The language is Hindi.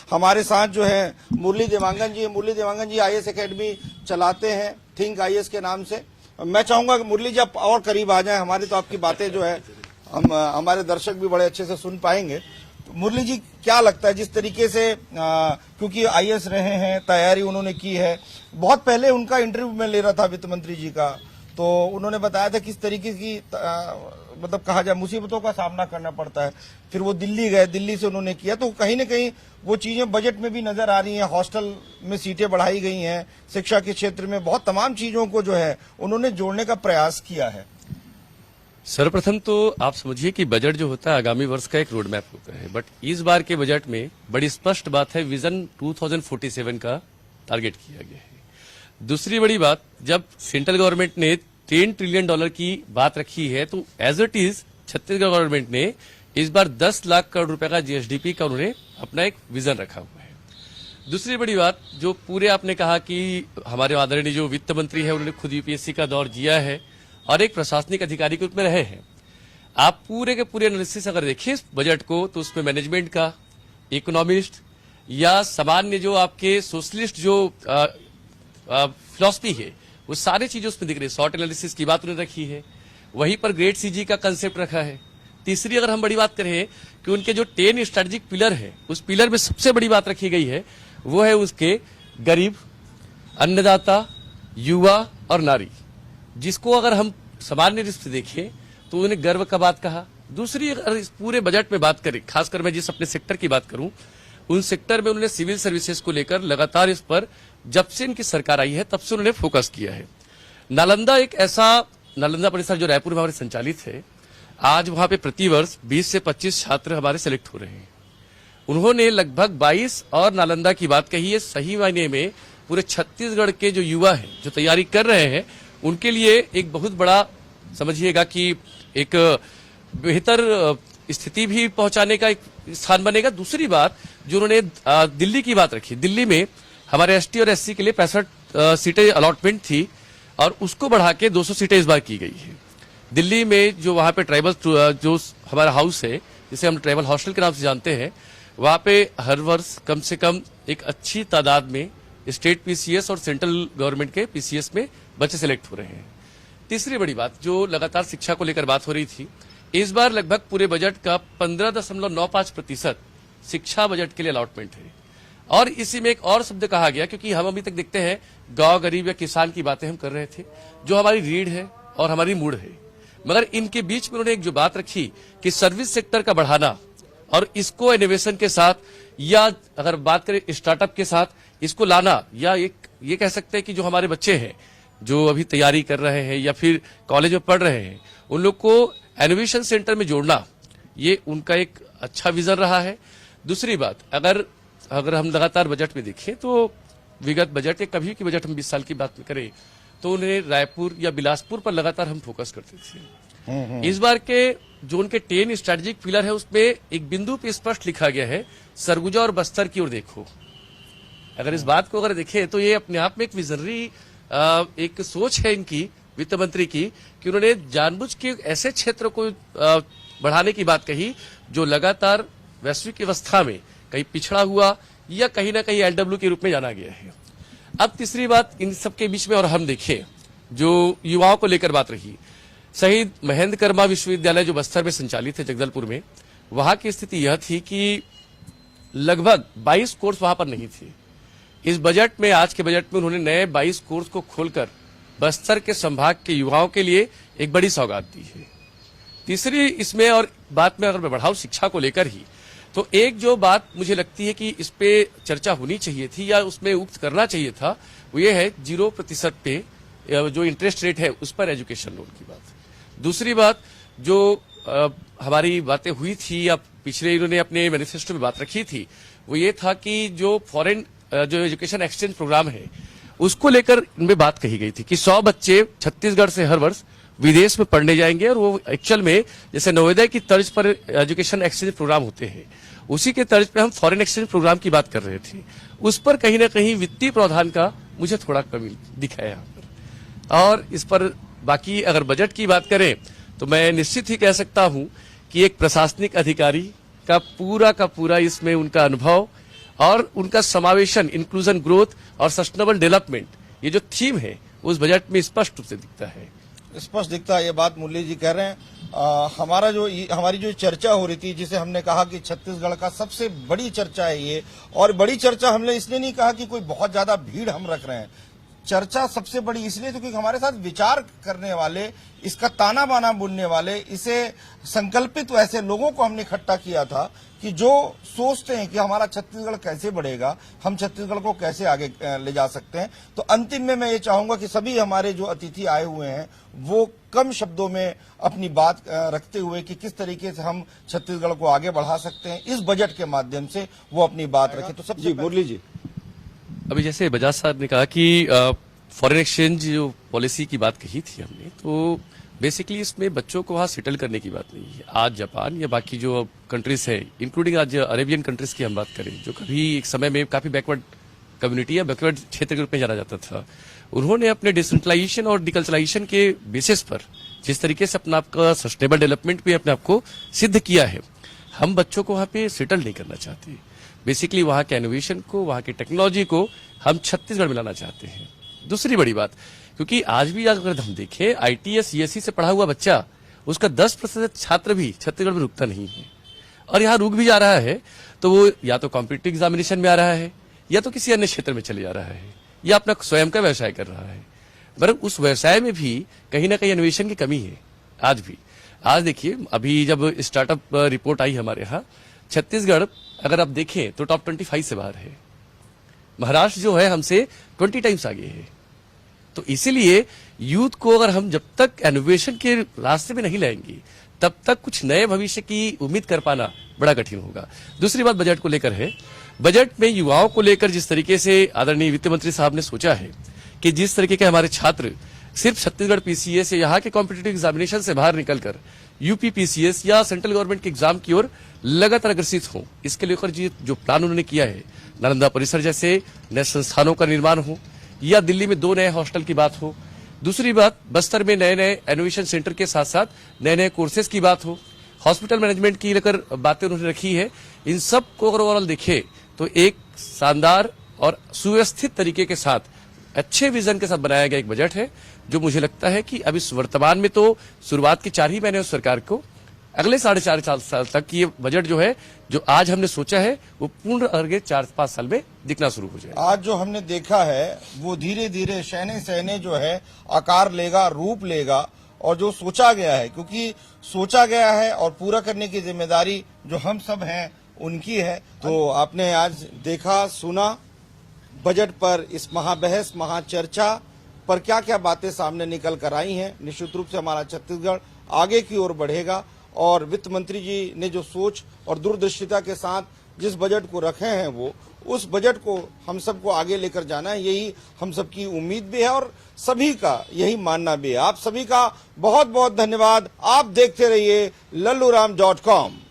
हमारे साथ जो है मुरली देवांगन जी, मुरली देवांगन जी आईएएस एकेडमी चलाते हैं थिंक आईएएस के नाम से। मैं चाहूंगा कि मुरली जी आप और करीब आ जाएं हमारी, तो आपकी बातें जो है हम हमारे दर्शक भी बड़े अच्छे से सुन पाएंगे। तो मुरली जी क्या लगता है जिस तरीके से क्योंकि आईएएस रहे हैं, तैयारी उन्होंने की है, बहुत पहले उनका इंटरव्यू मैं ले रहा था वित्त मंत्री जी का, तो उन्होंने बताया था किस तरीके की मतलब कहा जाए मुसीबतों का सामना करना पड़ता है। फिर वो दिल्ली गए, दिल्ली से उन्होंने किया, तो कहीं न कहीं वो चीजें बजट में भी नजर आ रही हैं। हॉस्टल में सीटें बढ़ाई गई हैं, शिक्षा के क्षेत्र में बहुत तमाम चीजों को जो है उन्होंने जोड़ने का प्रयास किया है। सर्वप्रथम तो आप समझिए कि बजट जो होता है आगामी वर्ष का एक रोड मैप होता है, बट इस बार के बजट में बड़ी स्पष्ट बात है, विजन 2047 का टारगेट किया गया है। दूसरी बड़ी बात, जब सेंट्रल गवर्नमेंट ने $10 ट्रिलियन की बात रखी है, तो as it is Chhattisgarh government ने इस बार 10 लाख करोड़ रुपए का जीएसडीपी का उन्होंने अपना एक विजन रखा हुआ है। दूसरी बड़ी बात, जो पूरे आपने कहा कि हमारे आदरणीय जो वित्त मंत्री है उन्होंने खुद यूपीएससी का दौर जिया है और एक प्रशासनिक अधिकारी के रूप में रहे हैं। आप पूरे के पूरे एनालिसिस अगर देखिए इस बजट को, तो उसमें मैनेजमेंट का, इकोनॉमिस्ट या सामान्य जो आपके सोशलिस्ट जो फिलॉसफी है, वो सारी चीजें उसमें दिख रही है। शॉर्ट एनालिसिस की बात उन्होंने रखी है, वहीं पर ग्रेट सीजी का कंसेप्ट रखा है। तीसरी अगर हम बड़ी बात करें कि उनके जो 10 स्ट्रेटेजिक पिलर है, उस पिलर में सबसे बड़ी बात रखी गई है वो है उसके गरीब, अन्नदाता, युवा और नारी, जिसको अगर हम सामान्य रूप से देखें तो उन्हें गर्व का बात कहा। दूसरी अगर इस पूरे बजट में बात करें, खासकर मैं जिस अपने सेक्टर की बात करूं, उन सेक्टर में उन्होंने सिविल सर्विसेज को लेकर लगातार इस पर जब से इनकी सरकार आई है तब से उन्होंने फोकस किया है। नालंदा एक ऐसा, नालंदा परिसर जो रायपुर में हमारे संचालित है, आज वहां पे प्रतिवर्ष 20 से 25 छात्र हमारे सिलेक्ट हो रहे हैं। उन्होंने लगभग 22 और नालंदा की बात कही है। सही मायने में पूरे छत्तीसगढ़ के जो युवा हैं जो तैयारी कर रहे हैं उनके लिए एक बहुत बड़ा समझिएगा कि एक बेहतर स्थिति भी पहुंचाने का एक स्थान बनेगा। दूसरी बात जो उन्होंने दिल्ली की बात रखी, दिल्ली में हमारे एसटी और एससी के लिए 65 सीटें अलॉटमेंट थी और उसको बढ़ा के 200 सीटें इस बार की गई है। दिल्ली में जो वहां पे ट्राइबल जो हमारा हाउस है, जिसे हम ट्राइबल हॉस्टल के नाम से जानते हैं, वहां पे हर वर्ष कम से कम एक अच्छी तादाद में स्टेट पीसीएस और सेंट्रल गवर्नमेंट के पीसीएस में बच्चे सिलेक्ट हो रहे हैं। तीसरी बड़ी बात जो लगातार शिक्षा को लेकर बात हो रही थी, इस बार लगभग पूरे बजट का 15.95% शिक्षा बजट के लिए अलॉटमेंट है। और इसी में एक और शब्द कहा गया, क्योंकि हम अभी तक देखते हैं गांव गरीब या किसान की बातें हम कर रहे थे, जो हमारी रीढ़ है और हमारी मूड है, मगर इनके बीच में उन्होंने एक जो बात रखी कि सर्विस सेक्टर का बढ़ाना और इसको इनोवेशन के साथ, या अगर बात करें स्टार्टअप के साथ इसको लाना, या ये कह सकते हैं कि जो हमारे बच्चे हैं जो अभी तैयारी कर रहे हैं या फिर कॉलेज में पढ़ रहे हैं, उन लोग को इनोवेशन सेंटर में जोड़ना, ये उनका एक अच्छा विजन रहा है। दूसरी बात, अगर हम लगातार बजट में देखें तो विगत बजट या कभी की बजट हम 20 साल की बात करें तो उन्हें रायपुर या बिलासपुर पर लगातार हम फोकस करते थे। इस बार के जो उनके 10 स्ट्रेटेजिक पिलर है उसमें एक बिंदु पे स्पष्ट लिखा गया है, सरगुजा और बस्तर की ओर देखो। अगर इस बात को अगर देखें तो ये अपने आप में एक विजनरी एक सोच है इनकी वित्त मंत्री की, कि उन्होंने जानबूझ के ऐसे क्षेत्र को बढ़ाने की बात कही जो लगातार वैश्विक व्यवस्था में कहीं पिछड़ा हुआ या कहीं ना कहीं एलडब्ल्यू के रूप में जाना गया है। अब तीसरी बात इन सबके बीच में और हम देखें जो युवाओं को लेकर बात रही, शहीद महेंद्र कर्मा विश्वविद्यालय जो बस्तर में संचालित है जगदलपुर में, वहां की स्थिति यह थी कि लगभग 22 कोर्स वहां पर नहीं थे। इस बजट में, आज के बजट में उन्होंने नए 22 कोर्स को खोलकर बस्तर के संभाग के युवाओं के लिए एक बड़ी सौगात दी है। तीसरी इसमें और बात में अगर मैं बढ़ाऊं शिक्षा को लेकर ही, तो एक जो बात मुझे लगती है कि इस पे चर्चा होनी चाहिए थी या उसमें उक्त करना चाहिए था, वो ये है 0% पे जो इंटरेस्ट रेट है उस पर एजुकेशन लोन की बात। दूसरी बात जो हमारी बातें हुई थी या पिछले इन्होंने अपने मैनिफेस्टो में बात रखी थी, वो ये था कि जो फॉरेन जो एजुकेशन एक्सचेंज प्रोग्राम है उसको लेकर इनमें बात कही गई थी कि 100 बच्चे छत्तीसगढ़ से हर वर्ष विदेश में पढ़ने जाएंगे, और वो एक्चुअल में जैसे नवोदय की तर्ज पर एजुकेशन एक्सचेंज प्रोग्राम होते हैं, उसी के तर्ज पे हम फॉरेन एक्सचेंज प्रोग्राम की बात कर रहे थे। उस पर कहीं ना कहीं वित्तीय प्रावधान का मुझे थोड़ा कमी दिखा है यहाँ पर। और इस पर बाकी अगर बजट की बात करें तो मैं निश्चित ही कह सकता हूं कि एक प्रशासनिक अधिकारी का पूरा इसमें उनका अनुभव और उनका समावेशन, इंक्लूजन, ग्रोथ और सस्टेनेबल डेवलपमेंट, ये जो थीम है उस बजट में स्पष्ट रूप से दिखता है। स्पष्ट दिखता है, ये बात मुरली जी कह रहे हैं। हमारी जो चर्चा हो रही थी, जिसे हमने कहा कि छत्तीसगढ़ का सबसे बड़ी चर्चा है ये, और बड़ी चर्चा हमने इसलिए नहीं कहा कि कोई बहुत ज्यादा भीड़ हम रख रहे हैं, चर्चा सबसे बड़ी इसलिए तो क्योंकि हमारे साथ विचार करने वाले, इसका ताना बाना बुनने वाले, इसे संकल्पित ऐसे लोगों को हमने इकट्ठा किया था कि जो सोचते हैं कि हमारा छत्तीसगढ़ कैसे बढ़ेगा, हम छत्तीसगढ़ को कैसे आगे ले जा सकते हैं। तो अंतिम में मैं ये चाहूंगा कि सभी हमारे जो अतिथि आए हुए हैं वो कम शब्दों में अपनी बात रखते हुए कि किस तरीके से हम छत्तीसगढ़ को आगे बढ़ा सकते हैं इस बजट के माध्यम से, वो अपनी बात रखें। तो सबसे मुरली जी, अभी जैसे बजाज साहब ने कहा कि फॉरेन एक्सचेंज जो पॉलिसी की बात कही थी हमने, तो बेसिकली इसमें बच्चों को वहां सेटल करने की बात नहीं है। आज जापान या बाकी जो कंट्रीज है, इंक्लूडिंग आज अरेबियन कंट्रीज की हम बात करें, जो कभी एक समय में काफी बैकवर्ड कम्युनिटी या बैकवर्ड क्षेत्र के रूप में जाना जाता था, उन्होंने अपने डिसेंट्रलाइजेशन और डिकल्चराइजेशन के बेसिस पर जिस तरीके से अपना आपका सस्टेनेबल डेवलपमेंट भी अपने आप को सिद्ध किया है, हम बच्चों को वहां पे सेटल नहीं करना चाहते। बेसिकली वहां के इनोवेशन को, वहां की टेक्नोलॉजी को हम छत्तीसगढ़ में लाना चाहते हैं। दूसरी बड़ी बात, क्योंकि आज भी अगर हम देखें, आईटी या सीएससी से पढ़ा हुआ बच्चा, उसका 10% छात्र भी छत्तीसगढ़ में रुकता नहीं है, और यहाँ रुक भी जा रहा है तो वो या तो कॉम्पिटिटिव एग्जामिनेशन में आ रहा है, या तो किसी अन्य क्षेत्र में चले जा रहा है, या अपना स्वयं का व्यवसाय कर रहा है। पर उस व्यवसाय में भी कहीं ना कहीं इनोवेशन की कमी है आज भी। आज देखिए, अभी जब स्टार्टअप रिपोर्ट आई हमारे यहाँ, छत्तीसगढ़ अगर आप देखें तो टॉप 25 से बाहर है। महाराष्ट्र जो है हमसे 20 टाइम्स आगे है। तो इसीलिए यूथ को अगर हम जब तक इनोवेशन के रास्ते में नहीं लाएंगे, तब तक कुछ नए भविष्य की उम्मीद कर पाना बड़ा कठिन होगा। दूसरी बात बजट को लेकर है, बजट में युवाओं को लेकर जिस तरीके से आदरणीय वित्त मंत्री साहब ने सोचा है कि जिस तरीके के हमारे छात्र सिर्फ छत्तीसगढ़ पीसीएस या यहाँ के कॉम्पिटिटिव एग्जामिनेशन से बाहर निकलकर यूपी पीसीएस या सेंट्रल गवर्नमेंट के एग्जाम की ओर लगातार अग्रसित हों, इसके लेकर जो प्लान उन्होंने किया है, नालंदा परिसर जैसे नए संस्थानों का निर्माण हो, या दिल्ली में 2 नए हॉस्टल की बात हो, दूसरी बात बस्तर में नए नए इनोवेशन सेंटर के साथ साथ नए नए कोर्सेज की बात हो, हॉस्पिटल मैनेजमेंट की लेकर बातें उन्होंने रखी है, इन सब को अगर ओवरऑल देखे तो एक शानदार और सुव्यवस्थित तरीके के साथ, अच्छे विजन के साथ बनाया गया एक बजट है, जो मुझे लगता है कि अब इस वर्तमान में तो शुरुआत के 4 ही महीने उस सरकार को, अगले 4.5 साल तक ये बजट जो है, जो आज हमने सोचा है, वो पूर्ण अगले 4-5 साल में दिखना शुरू हो जाए। आज जो हमने देखा है वो धीरे धीरे शहने शहने जो है आकार लेगा, रूप लेगा, और जो सोचा गया है, क्योंकि सोचा गया है और पूरा करने की जिम्मेदारी जो हम सब हैं उनकी है। तो आपने आज देखा, सुना बजट पर इस महाबहस, महाचर्चा पर क्या क्या बातें सामने निकल कर आई हैं। निश्चित रूप से हमारा छत्तीसगढ़ आगे की ओर बढ़ेगा, और वित्त मंत्री जी ने जो सोच और दूरदर्शिता के साथ जिस बजट को रखे हैं, वो उस बजट को हम सबको आगे लेकर जाना है, यही हम सबकी उम्मीद भी है और सभी का यही मानना भी है। आप सभी का बहुत बहुत धन्यवाद। आप देखते रहिए लल्लूराम.com।